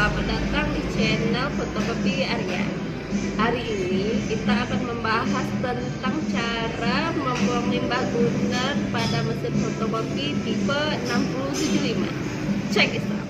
Selamat datang di channel Fotokopi Arya. Hari ini kita akan membahas tentang cara membuang limbah guna pada mesin fotokopi tipe 6075. Check it out.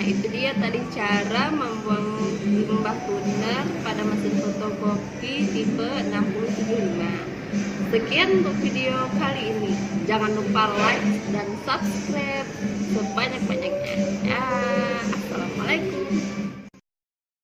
Itu dia tadi cara membuang limbah tuner pada mesin fotokopi tipe 6075. Sekian untuk video kali ini. Jangan lupa like dan subscribe sebanyak-banyaknya.